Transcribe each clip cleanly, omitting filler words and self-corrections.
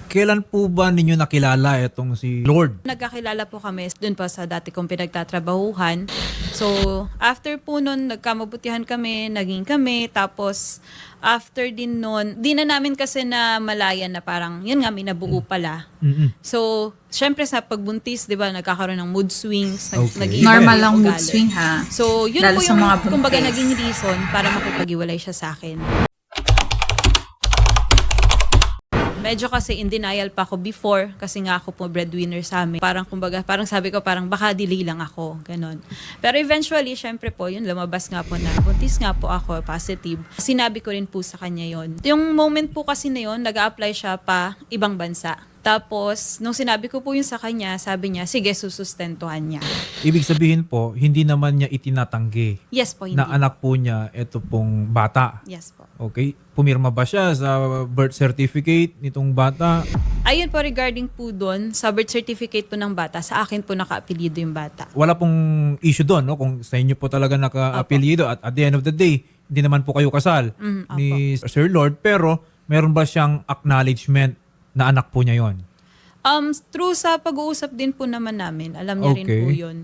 Kailan po ba ninyo nakilala itong si Lord? Nagkakilala po kami dun pa sa dati kong pinagtatrabahuhan. So, after po nun, nagkamabutihan kami, naging kami. Tapos, after din nun, di na namin kasi na malayan na parang, yun nga, may nabuo pala. So, syempre sa pagbuntis, di ba, nagkakaroon ng mood swings. Okay. Nag-iiba Normal yung lang mood ugali. swing, ha? So, yun Lalo po sa yung, mga buntis. kumbaga, naging reason para makipag-iwalay siya sa akin. Medyo kasi in denial pa ako before kasi nga ako po breadwinner sa amin. Parang kumbaga, parang sabi ko parang baka delay lang ako, ganon. Pero eventually, syempre po, yun lumabas nga po na buntis nga po ako, positive. Sinabi ko rin po sa kanya yon. Yung moment po kasi na yun, nag-a-apply siya pa ibang bansa. Tapos, nung sinabi ko po yun sa kanya, sabi niya, sige, susustentuhan niya. Ibig sabihin po, hindi naman niya itinatanggi Yes po, hindi. na anak po niya ito pong bata. Yes po. Okay? Pumirma ba siya sa birth certificate nitong bata? Ayun po, regarding po doon, sa birth certificate po ng bata, sa akin po naka-apelyido yung bata. Wala pong issue doon, no? Kung sa inyo po talaga naka-apelyido at the end of the day, hindi naman po kayo kasal ni Sir Lord, pero meron ba siyang acknowledgement na anak po niya yon? True sa pag-uusap din po naman namin, alam niya rin Okay. po yun.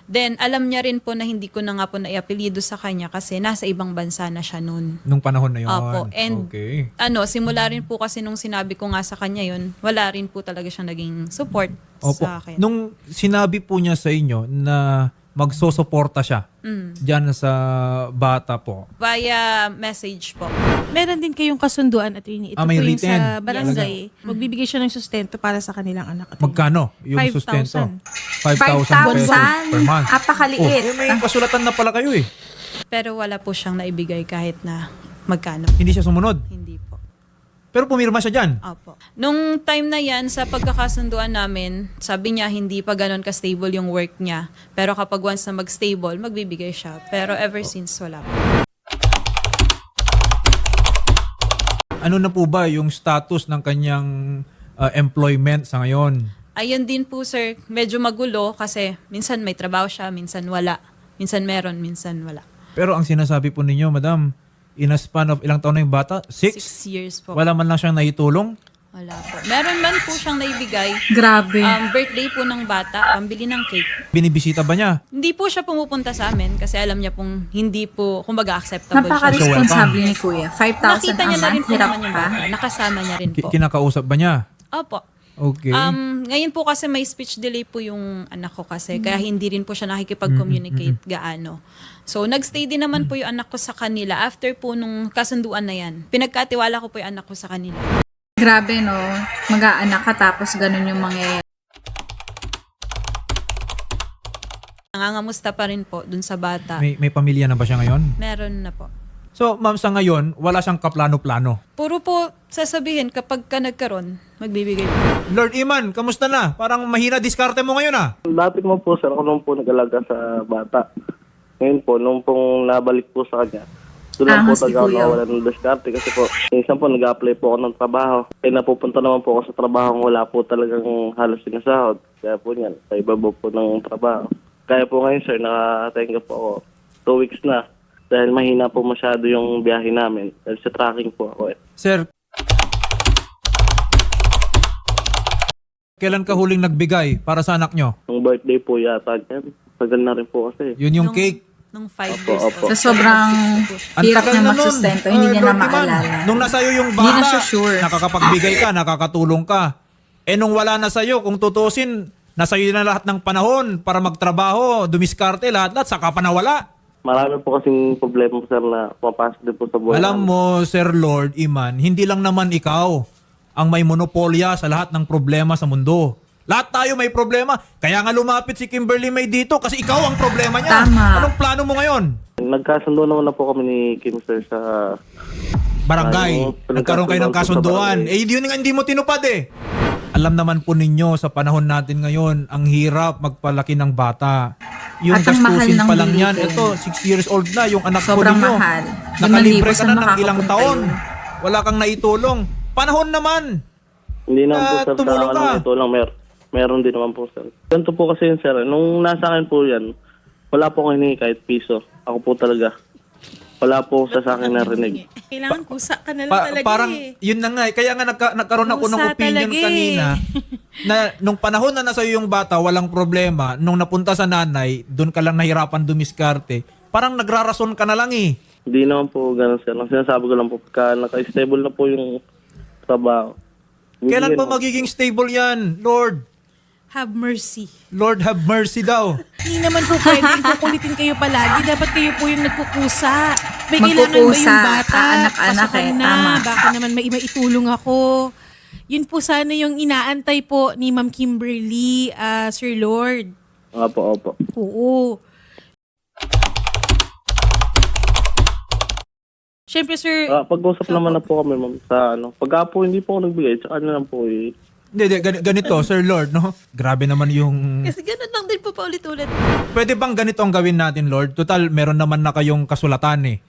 Then, alam niya rin po na hindi ko na nga po naiapelido sa kanya kasi nasa ibang bansa na siya noon. Nung panahon na yon? Opo. And Okay. simula rin po kasi nung sinabi ko nga sa kanya yun, wala rin po talaga siyang naging support Opo. sa akin. Nung sinabi po niya sa inyo na magsosuporta siya dyan sa bata po, Via message po. Meron din kayong kasunduan, attorney. Ito may po yung written. sa barangay. Magbibigay siya ng sustento para sa kanilang anak. attorney. magkano yung 5,000. sustento? 5,000 pesos per month. Apakaliit. May kasulatan na pala kayo eh. Pero wala po siyang naibigay kahit na magkano. Hindi siya sumunod. Hindi po. Pero pumirma siya dyan. Opo. Nung time na yan, sa pagkakasunduan namin, sabi niya hindi pa ganun ka-stable yung work niya. Pero kapag once na mag-stable, magbibigay siya. Pero ever since, wala po. Ano na po ba yung status ng kanyang employment sa ngayon? Ayun din po, sir. Medyo magulo kasi minsan may trabaho siya, minsan wala. Minsan meron, minsan wala. Pero ang sinasabi po ninyo, madam, in a span of ilang taon na yung bata? 6 6? years po. Wala man lang siyang naitulong? Wala po. Meron man po siyang naibigay. Grabe. Birthday po ng bata, pambili ng cake. Binibisita ba niya? Hindi po siya pumupunta sa amin kasi alam niya pong hindi po, kumbaga acceptable siya. Napaka-responsable ni Kuya. 5,000 Nakita a niya na rin month. po Hirap naman yung ka. bata. Nakasama niya rin po. Kinakausap ba niya? Opo. Okay. Ngayon po kasi may speech delay po yung anak ko kasi kaya hindi rin po siya nakikipag-communicate gaano. So nagstay din naman po yung anak ko sa kanila after po nung kasunduan na yan. Pinagkatiwala ko po yung anak ko sa kanila. Grabe, no? Mag-aanak ka tapos ganun yung mangyayari. Nangangamusta pa rin po dun sa bata. May pamilya na ba siya ngayon? Meron na po. So, ma'am, sa ngayon, wala siyang kaplano-plano. Puro po sasabihin kapag ka nagkaroon, magbibigay po. Lord Iman, kamusta na? Parang mahina diskarte mo ngayon ah. Dati mo po, sir, ako nung po nag-alaga sa bata. Ngayon po, nung pong nabalik po sa kanya, doon lang po Si talaga ako Kuya. nawala ng diskarte kasi po, minsan po nag-apply po ako ng trabaho. Eh napupunta naman po ako sa trabaho, wala po talagang halos sinasahod. Kaya po yan, sa ibabaw po ng trabaho. Kaya po ngayon, sir, nakatenga po ako 2 weeks na. Dahil mahina po masyado yung biyahe namin. Dahil sa tracking po ako eh. Sir, kailan ka huling nagbigay para sa anak nyo? Nung birthday po yata yan. Tagal na rin po kasi. Yun yung cake. Nung 5 Opo, years opo. old. So, sobrang Ang hirap tagal niya na nun. magsustento. Hindi niya na Lord Iman, maalala. nung nasa iyo yung Hindi na bata, siya sure. nakakapagbigay ka, nakakatulong ka. Eh nung wala na sa'yo, kung tutusin, nasa iyo na lahat ng panahon para magtrabaho, dumiskarte, lahat-lahat, saka pa nawala. Marami po kasing problema po, sir, na papasok din po sa buhay Alam namin. mo, Sir Lord Iman, hindi lang naman ikaw ang may monopolya sa lahat ng problema sa mundo. Lahat tayo may problema. Kaya nga lumapit si Kimberly May dito kasi ikaw ang problema niya. Tama. Anong plano mo ngayon? Nagkasundo naman na po kami ni Kim, sir, sa... Barangay. Nagkaroon kayo ng kasunduan. Eh, yun nga hindi mo tinupad eh. Alam naman po ninyo sa panahon natin ngayon, ang hirap magpalaki ng bata. Yung At ang mahal gastusin ng pa lang yan. bilihin. Ito, 6 years old na yung anak po Sobrang ninyo. mahal. Nakalibre 5,000 ka na ng ilang makakapunta taon. yun. Wala kang naitulong. Panahon naman. Hindi naman po, sir, tumulong sa ka. ito lang, meron din naman po, sir. Ganito po kasi yun, sir. Nung nasa akin po yan, wala po akong hinihingi kahit piso. Ako po talaga. Wala po sa akin narinig. Kailangan kusa ka na lang talaga Parang, eh. yun na nga eh. Kaya nga nagkaroon ako ng Kusa opinion talaga eh. kanina na nung panahon na nasa yung bata, walang problema. Nung napunta sa nanay, doon ka lang nahirapan dumiskarte. Parang nagrarason ka na lang eh. Hindi naman po ganun sir. Ang sinasabi ko lang po, pagka naka-stable na po yung trabaho. Kailan pa bibigyan mo. magiging stable yan? Lord, Have mercy. Lord have mercy daw. Hindi naman po pwedeng kukulitin kayo palagi. Dapat kayo po yung nagkukusa. May kailangan ba Magkukusa. yung bata? Anak-anak Pasukan eh, na. tama. Baka naman maitulong ako. Yun po sana yung inaantay po ni Ma'am Kimberly, Sir Lord. Opo. Oo. Siyempre, Sir, Pag-usap naman na po kami, ma'am, sa ano. Pagka po hindi po ako nagbigay, tsaka na lang po eh. Hindi, ganito, Sir Lord, no? Grabe naman yung... Kasi ganun lang din po paulit-ulit. Pwede bang ganito ang gawin natin, Lord? Total, meron naman na kayong kasulatan eh.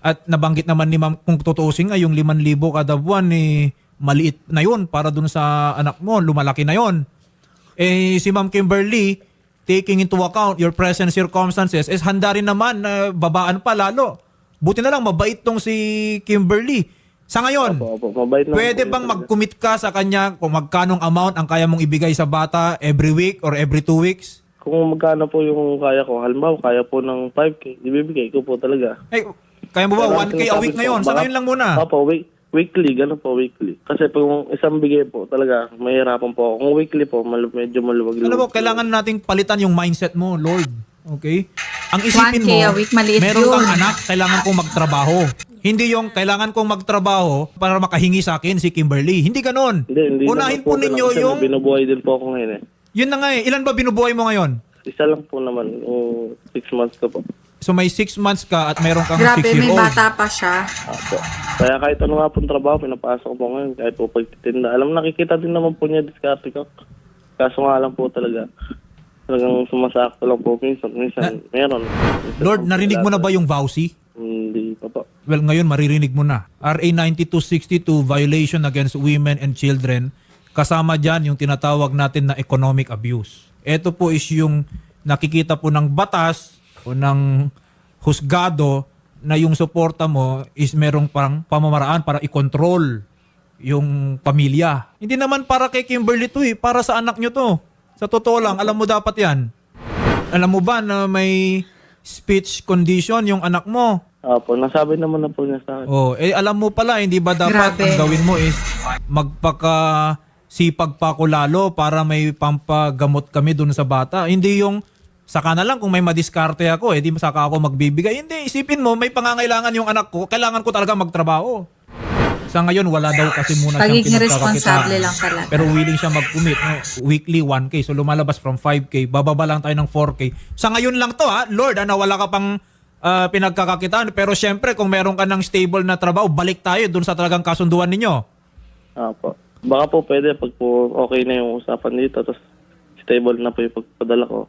At nabanggit naman ni Ma'am, kung tutuusin nga, yung 5,000 kada buwan eh, maliit na yun para dun sa anak mo, lumalaki na yun. Eh, si Ma'am Kimberly, taking into account your present circumstances, is handa rin naman na babaan pa lalo. Buti na lang, mabait tong si Kimberly. Sa ngayon, Opo. Mabait na pwede po bang yun talaga. mag-commit ka sa kanya kung magkanong amount ang kaya mong ibigay sa bata every week or every 2 weeks? Kung magkano po yung kaya ko, halimbawa, kaya po ng 5K, ibibigay ko po talaga. Eh, kaya mo ba Pero 1K a sinasabi week ko, ngayon? Sa baka- ngayon lang muna. Opo, weekly, gano'n po, weekly. Kasi pag isang bigay po, talaga, mahirapan po ako. Kung weekly po, medyo maluwag-luwag. Alam mo, kailangan nating palitan yung mindset mo, Lord. Okay? Ang isipin 1K mo, a week, maliit meron kang yun. anak, kailangan kong magtrabaho. Hindi yung kailangan kong magtrabaho para makahingi sa akin si Kimberly. Hindi ganon. Hindi Unahin naman po ganun ninyo kasi yung... binubuhay din po ako ngayon eh. Yun na nga eh. Ilan ba binubuhay mo ngayon? Isa lang po naman, 6 months ko po. So may 6 months ka at meron kang Grabe, may 6-year-old. bata pa siya. Opo. Kaya kahit ano nga pong trabaho, pinapasok ko po ngayon. Kahit po pagtitinda. Alam, nakikita din naman po niya diskarte ko. Kaso nga lang po talaga. Talagang sumasakto lang po minsan. Minsan meron. Minsan Lord, po narinig mo na ba yung vowsy? Hindi pa po. Well, ngayon maririnig mo na. RA 9262, Violation Against Women and Children. Kasama dyan yung tinatawag natin na economic abuse. Ito po is yung nakikita po ng batas o ng husgado na yung suporta mo is merong parang pamamaraan para i-control yung pamilya. Hindi naman para kay Kimberly to eh, para sa anak nyo to. Sa totoo lang, alam mo dapat yan. Alam mo ba na may speech condition yung anak mo? Opo, nasabi naman na po niya sa akin. Oh, eh alam mo pala, hindi ba dapat Grabe. ang gawin mo is magpaka-sipag pa ako lalo para may pampagamot kami dun sa bata. Hindi yung saka na lang kung may madiskarte ako, eh di saka ako magbibigay. Hindi, isipin mo, may pangangailangan yung anak ko, kailangan ko talaga magtrabaho. Sa ngayon, wala daw kasi muna siyang Pagiging pinagkakakitaan. responsable lang talaga. Pero willing siya mag-commit. No? Weekly 1K. So lumalabas from 5K. Bababa lang tayo ng 4K. Sa ngayon lang to ha. Lord, wala ka pang pinagkakakitaan. Pero syempre, kung meron ka ng stable na trabaho, balik tayo dun sa talagang kasunduan ninyo. Opo. Baka po pwede pag po okay na yung usapan dito, tapos stable na po yung pagpadala ko.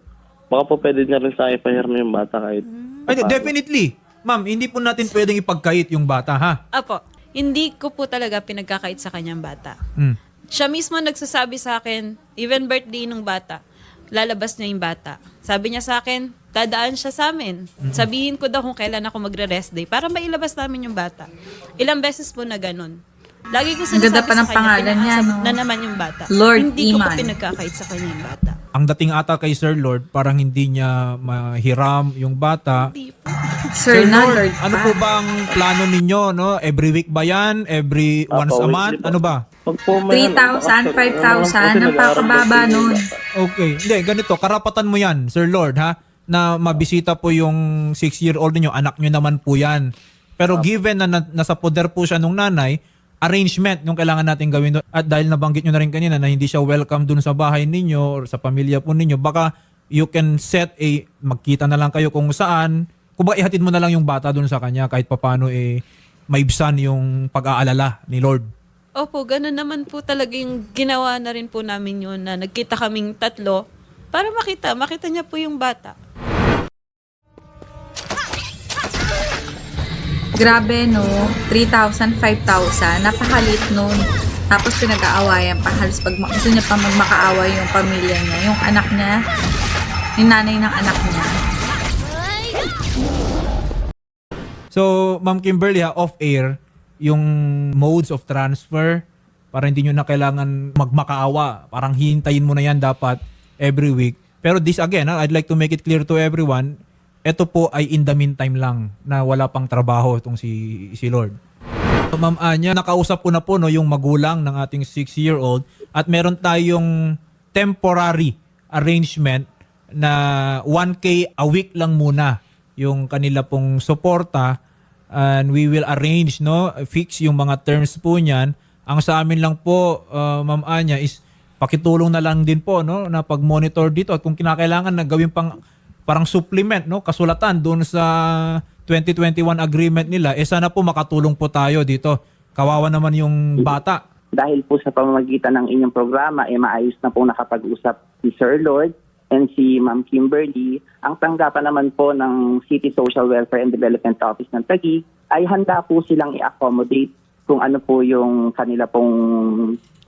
Baka po pwede niya rin sa akin pahirma yung bata kahit. Ay, definitely. Ma'am, hindi po natin pwedeng ipagkait yung bata ha. Apo, hindi ko po talaga pinagkakait sa kanyang bata. Hmm. Siya mismo nagsasabi sa akin, even birthday ng bata, lalabas niya yung bata. Sabi niya sa akin, dadaan siya sa amin. Sabihin ko daw kung kailan ako magre-rest day para mailabas namin yung bata. Ilang beses po na ganun. Lagi ko Ang ganda sinasabi pa sa ng kanya, pangalan niya, pinaasam no? na naman yung bata. Lord Hindi ko po Iman. pinagkakait sa kanya yung bata. Ang dating ata kay Sir Lord, parang hindi niya mahiram yung bata. Hindi po. Sir, na, Lord, Lord ano pa. po ba ang plano ninyo? No? Every week ba yan? Every once a weekly month? po. Ano ba? Pag po may 3,000, 5,000, napakababa nun. Okay. Hindi, ganito. Karapatan mo yan, Sir Lord, ha? Na mabisita po yung 6-year-old ninyo. Anak nyo naman po yan. Pero given na nasa poder po siya nung nanay, arrangement yung kailangan natin gawin doon. At dahil nabanggit nyo na rin kanina na hindi siya welcome dun sa bahay ninyo or sa pamilya po ninyo, baka you can set magkita na lang kayo kung saan. Kung baka ihatid mo na lang yung bata dun sa kanya kahit papano maibsan yung pag-aalala ni Lord. Opo, ganun naman po talaga yung ginawa na rin po namin yun na nagkita kaming tatlo para makita niya po yung bata. Grabe, no? 3,000, 5,000. Napakalit nun. Tapos pinag-aawayan pa. Halos pag gusto niya pa magmakaaway yung pamilya niya. Yung anak niya. Yung nanay ng anak niya. Sa So, Ma'am Kimberly, off-air, yung modes of transfer, para hindi nyo na kailangan magmakaawa. Parang hintayin mo na yan dapat every week. Pero this again, I'd like to make it clear to everyone, ito po ay in the meantime lang na wala pang trabaho itong si Lord. So, Ma'am Anya, nakausap ko na po no, yung magulang ng ating 6-year-old at meron tayong temporary arrangement na 1K a week lang muna yung kanila pong suporta, and we will arrange, no, fix yung mga terms po niyan. Ang sa amin lang po, Ma'am Anya, is pakitulong na lang din po, no, na pag-monitor dito at kung kinakailangan na gawin parang supplement, no, kasulatan doon sa 2021 agreement nila, sana po makatulong po tayo dito. Kawawa naman yung bata. Dahil po sa pamamagitan ng inyong programa, maayos na po nakapag-usap si Sir Lord and si Ma'am Kimberly. Ang tanggapan naman po ng City Social Welfare and Development Office ng Taguig ay handa po silang i-accommodate kung ano po yung kanila pong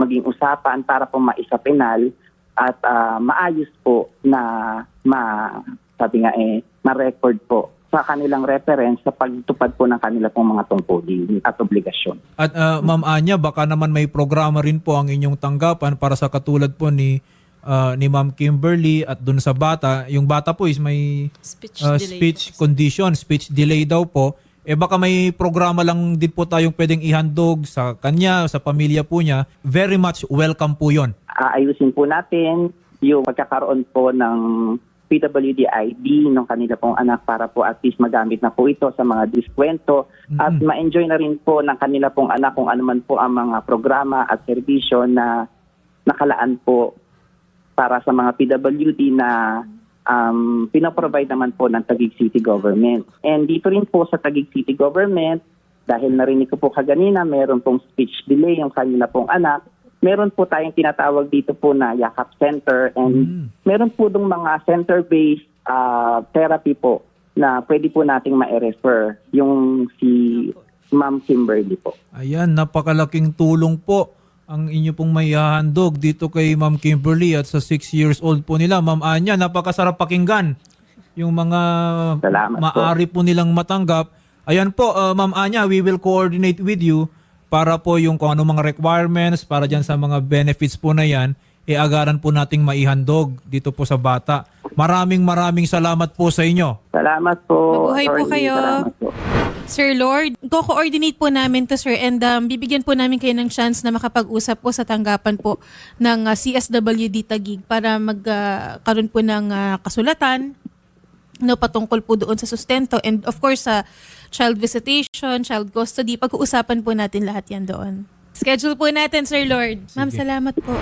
maging usapan para po maisa-penal at maayos po na ma-record po sa kanilang reference sa pagtupad po ng kanila pong mga tungkulin at obligasyon. At Ma'am Anya, baka naman may programa rin po ang inyong tanggapan para sa katulad po ni Ma'am Kimberly at dun sa bata. Yung bata po is may Speech delay. speech condition, speech delay daw po. Baka may programa lang din po tayong pwedeng ihandog sa kanya, sa pamilya po niya. Very much welcome po yon. Aayusin po natin yung pagkakaroon po ng PWD ID ng kanila pong anak para po at least magamit na po ito sa mga diskwento at ma-enjoy na rin po ng kanila pong anak kung ano man po ang mga programa at serbisyo na nakalaan po para sa mga PWD na pinaprovide naman po ng Taguig City Government. And dito rin po sa Taguig City Government, dahil narinig ko po kaganina, meron pong speech delay yung kanila pong anak, meron po tayong tinatawag dito po na Yakap Center and meron po dong mga center-based therapy po na pwede po nating ma-refer yung si Ma'am Kimberly po. Ayan, napakalaking tulong po ang inyo pong may hahandog dito kay Ma'am Kimberly at sa 6 years old po nila. Ma'am Anya, napakasarap pakinggan yung mga Salamat maari po nilang matanggap. Ayan po, Ma'am Anya, we will coordinate with you para po yung kung ano mga requirements para dyan sa mga benefits po na yan, agaran po nating maihandog dito po sa bata. Maraming salamat po sa inyo. Salamat po. Mabuhay po Attorney. kayo. Salamat po. Sir Lord, co-coordinate po namin to, sir, and bibigyan po namin kayo ng chance na makapag-usap po sa tanggapan po ng CSWD Taguig para magkaroon po ng kasulatan no, patungkol po doon sa sustento and of course sa child visitation, child custody. Pag-uusapan po natin lahat yan doon. Schedule po natin, Sir Lord. Ma'am, salamat po.